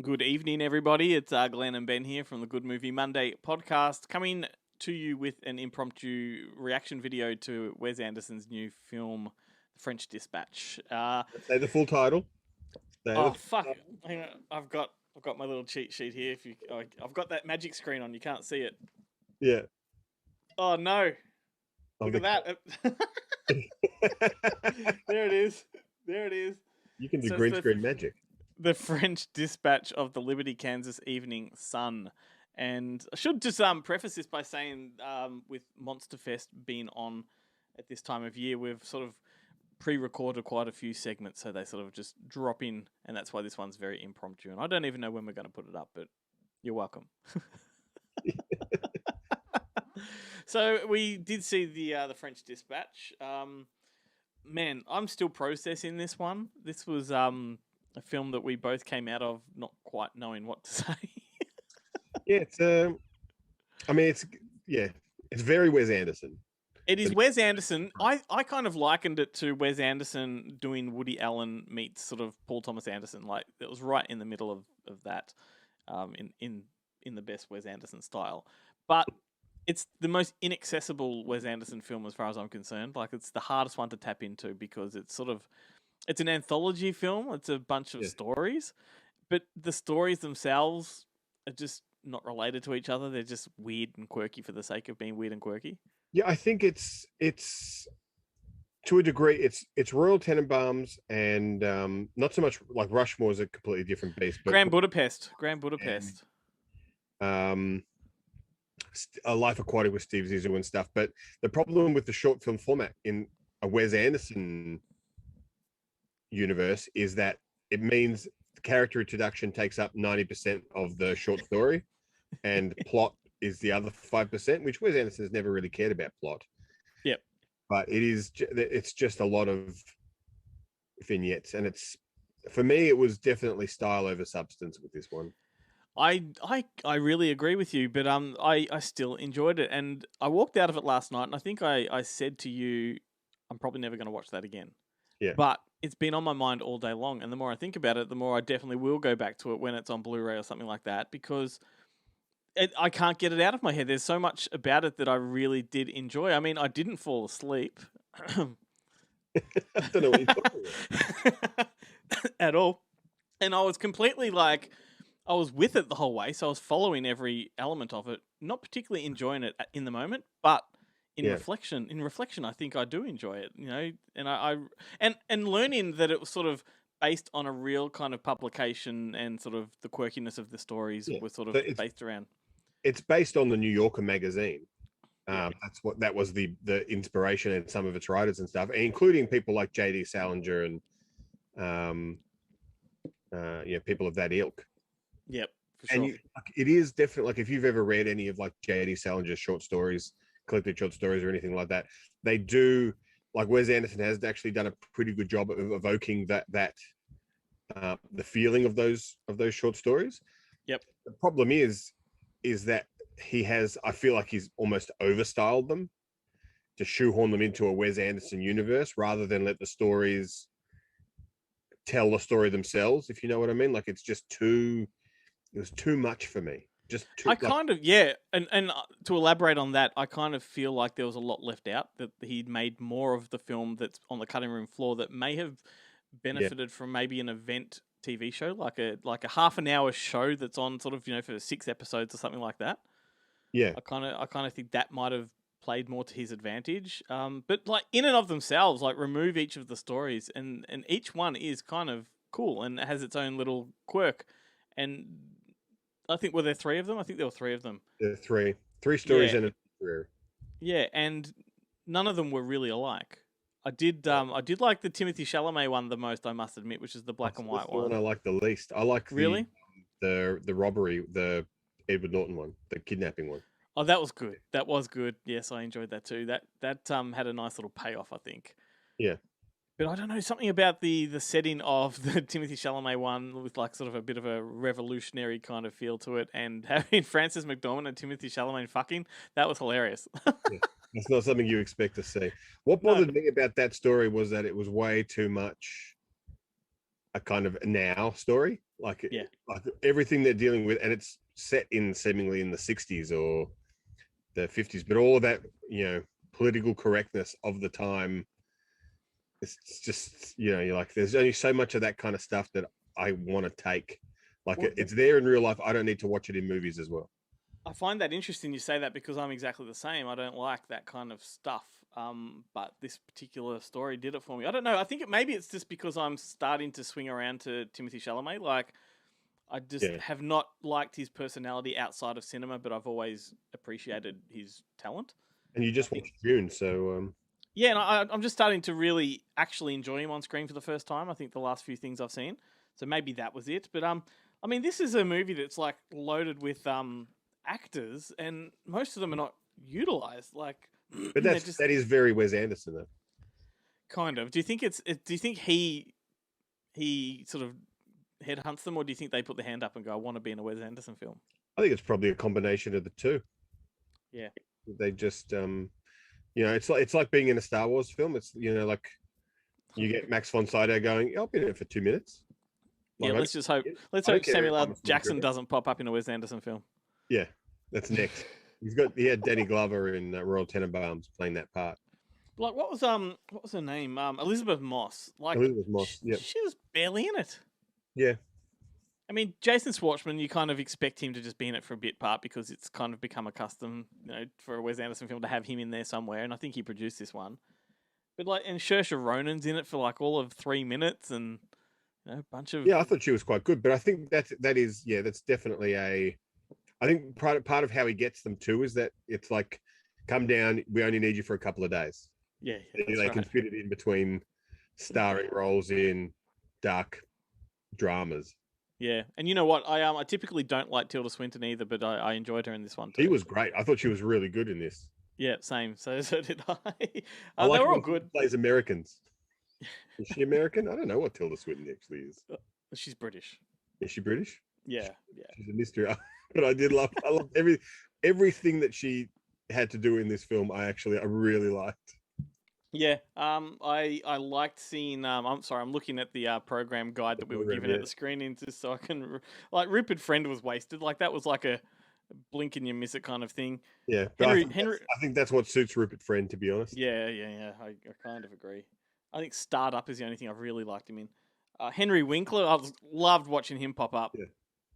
Good evening, everybody. It's Glenn and Ben here from the Good Movie Monday podcast, coming to you with an impromptu reaction video to Wes Anderson's new film, The French Dispatch. Say the full title. Say Oh the fuck! Hang on, I've got my little cheat sheet here. If you, I've got that magic screen on. You can't see it. yeah Oh no! of Look at the. that. There it is. There it is. You can do So it's green screen magic. the French Dispatch of the Liberty, Kansas Evening Sun. And I should just preface this by saying, with Monster Fest being on at this time of year, we've sort of pre-recorded quite a few segments, so they sort of just drop in, and that's why this one's very impromptu. And I don't even know when we're going to put it up, but you're welcome. So we did see the French Dispatch. Man, I'm still processing this one. This was a film that we both came out of not quite knowing what to say. Yeah, it's I mean, it's very Wes Anderson. It is Wes Anderson. I kind of likened it to Wes Anderson doing Woody Allen meets sort of Paul Thomas Anderson. Like it was right in the middle of that, in the best Wes Anderson style. But it's the most inaccessible Wes Anderson film as far as I'm concerned. Like it's the hardest one to tap into because it's an anthology film. It's a bunch of Yeah, stories, but the stories themselves are just not related to each other. They're just weird and quirky for the sake of being weird and quirky. yeah. I think it's to a degree it's Royal Tenenbaums and not so much like Rushmore is a completely different beast, but Grand Budapest. and, um, A Life Aquatic with Steve Zissou and stuff. But the problem with the short film format in a Wes Anderson universe is that it means character introduction takes up 90% of the short story and plot is the other 5%, which Wes Anderson has never really cared about plot. Yep. But it's just a lot of vignettes, and it's, for me, it was definitely style over substance with this one. I really agree with you, but I still enjoyed it, and I walked out of it last night, and I think I said to you, I'm probably never going to watch that again. Yeah. But it's been on my mind all day long, and the more I think about it, the more I definitely will go back to it when it's on Blu-ray or something like that, because I can't get it out of my head. There's so much about it that I really did enjoy. I mean, I didn't fall asleep. I don't know what you're talking about. At all. And I was completely like, I was with it the whole way, so I was following every element of it, not particularly enjoying it in the moment, but in Yeah. reflection, I think I do enjoy it, and and learning that it was sort of based on a real kind of publication and sort of the quirkiness of the stories Yeah. were sort of So based around. it's based on the New Yorker magazine. Yeah. That was the inspiration and some of its writers and stuff, including people like J.D. Salinger and people of that ilk. Yep, for And sure. it is definitely, like, if you've ever read any of like J.D. Salinger's short stories, collected short stories, or anything like that, they do, like, Wes Anderson has actually done a pretty good job of evoking that the feeling of those short stories. Yep. The problem is that I feel like he's almost overstyled them to shoehorn them into a Wes Anderson universe rather than let the stories tell the story themselves, if you know what I mean. Like, it was too much for me. Just too, I kind of, yeah, and to elaborate on that, I kind of feel like there was a lot left out, that he'd made more of the film that's on the cutting room floor that may have benefited from maybe an event TV show, like a half an hour show that's on sort of, for 6 episodes or something like that. yeah. I kind of think that might have played more to his advantage. But like in and of themselves, like remove each of the stories, and each one is kind of cool and it has its own little quirk. And I think, were there 3 of them? I think there were 3 of them. Three stories Yeah, in a career. yeah, and none of them were really alike. I did like the Timothy Chalamet one the most, I must admit, which is the black and That's white the one one. I like the least. I like Really? the robbery, the Edward Norton one, the kidnapping one. Oh, that was good. That was good. Yes, I enjoyed that too. That had a nice little payoff, I think. Yeah. But I don't know, something about the setting of the Timothy Chalamet one with like sort of a bit of a revolutionary kind of feel to it, and having Frances McDormand and Timothy Chalamet fucking, that was hilarious. Yeah. That's not something you expect to see. What No. bothered me about that story was that it was way too much a kind of now story. Yeah. Like everything they're dealing with, and it's set in seemingly in the 60s or the 50s, but all of that, political correctness of the time, it's just, you're like, there's only so much of that kind of stuff that I want to take. Like Well, it's there in real life. I don't need to watch it in movies as well. I find that interesting you say that because I'm exactly the same. I don't like that kind of stuff. But this particular story did it for me. I don't know. I think maybe it's just because I'm starting to swing around to Timothy Chalamet. Like, I just Yeah. have not liked his personality outside of cinema, but I've always appreciated his talent. And you just I think- watched June, so Yeah, and I'm just starting to really actually enjoy him on screen for the first time. I think the last few things I've seen, so maybe that was it. But I mean, this is a movie that's like loaded with actors, and most of them are not utilized. Like, but they're that just is very Wes Anderson though. kind of. Do you think do you think he sort of headhunts them, or do you think they put their hand up and go, "I want to be in a Wes Anderson film"? I think it's probably a combination of the two. Yeah. They just it's like being in a Star Wars film. It's like you get Max von Sydow going, I'll be in it for 2 minutes. Yeah, Like, let's just hope. Let's I don't hope care if Samuel L. I'm a Jackson stormtrooper. doesn't pop up in a Wes Anderson film. Yeah, that's next. He had Danny Glover in Royal Tenenbaums playing that part. Like, what was her name? Elizabeth Moss. Like, Elizabeth Moss. Yep. she was barely in it. Yeah. I mean, Jason Schwartzman, you kind of expect him to just be in it for a bit part because it's kind of become a custom, for a Wes Anderson film to have him in there somewhere, and I think he produced this one. But and Saoirse Ronan's in it for like all of 3 minutes, and a bunch of Yeah, I thought she was quite good, but I think that's definitely I think part of how he gets them too is that it's like, come down, we only need you for a couple of days. yeah, They can fit it in between starring roles in dark dramas. Yeah, and you know what? I typically don't like Tilda Swinton either, but I enjoyed her in this one too. He was great. I thought she was really good in this. Yeah, same. So did I. I like they were all when she good. plays Americans. Is she American? I don't know what Tilda Swinton actually is. She's British. Is she British? Yeah. She's a mystery. But I love everything that she had to do in this film. I really liked. Yeah. I liked seeing. I'm sorry. I'm looking at the program guide that we were given at the screening, just so I can like Rupert Friend was wasted. Like that was like a blink and you miss it kind of thing. Yeah, Henry. I think that's what suits Rupert Friend, to be honest. Yeah. I kind of agree. I think Startup is the only thing I've really liked him in. Henry Winkler, I loved watching him pop up,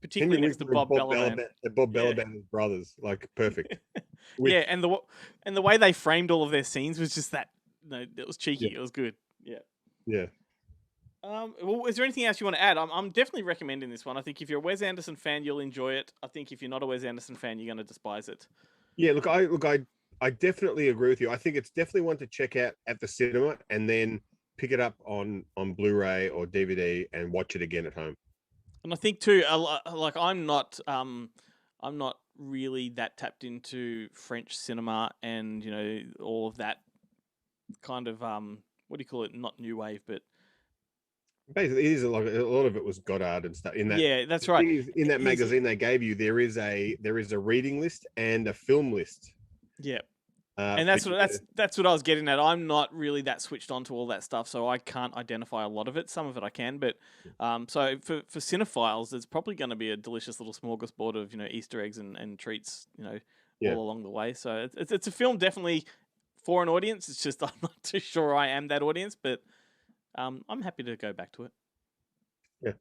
particularly next to Bob Balaban. Bob Balaban's brothers, like perfect. Yeah, and the way they framed all of their scenes was just that. No, it was cheeky. It was good. Yeah. Yeah. Well, is there anything else you want to add? I'm definitely recommending this one. I think if you're a Wes Anderson fan, you'll enjoy it. I think if you're not a Wes Anderson fan, you're going to despise it. Yeah, I definitely agree with you. I think it's definitely one to check out at the cinema and then pick it up on Blu-ray or DVD and watch it again at home. And I think too, like I'm not really that tapped into French cinema and all of that kind of what do you call it? Not new wave, but basically, it is like a lot of it was Godard and stuff. In that, yeah, that's right. In that magazine they gave you, there is a reading list and a film list. Yeah. And that's what I was getting at. I'm not really that switched on to all that stuff, so I can't identify a lot of it. Some of it I can, but so for cinephiles, there's probably going to be a delicious little smorgasbord of Easter eggs and treats all along the way. So it's a film definitely for an audience. It's just I'm not too sure I am that audience, but I'm happy to go back to it. Yeah,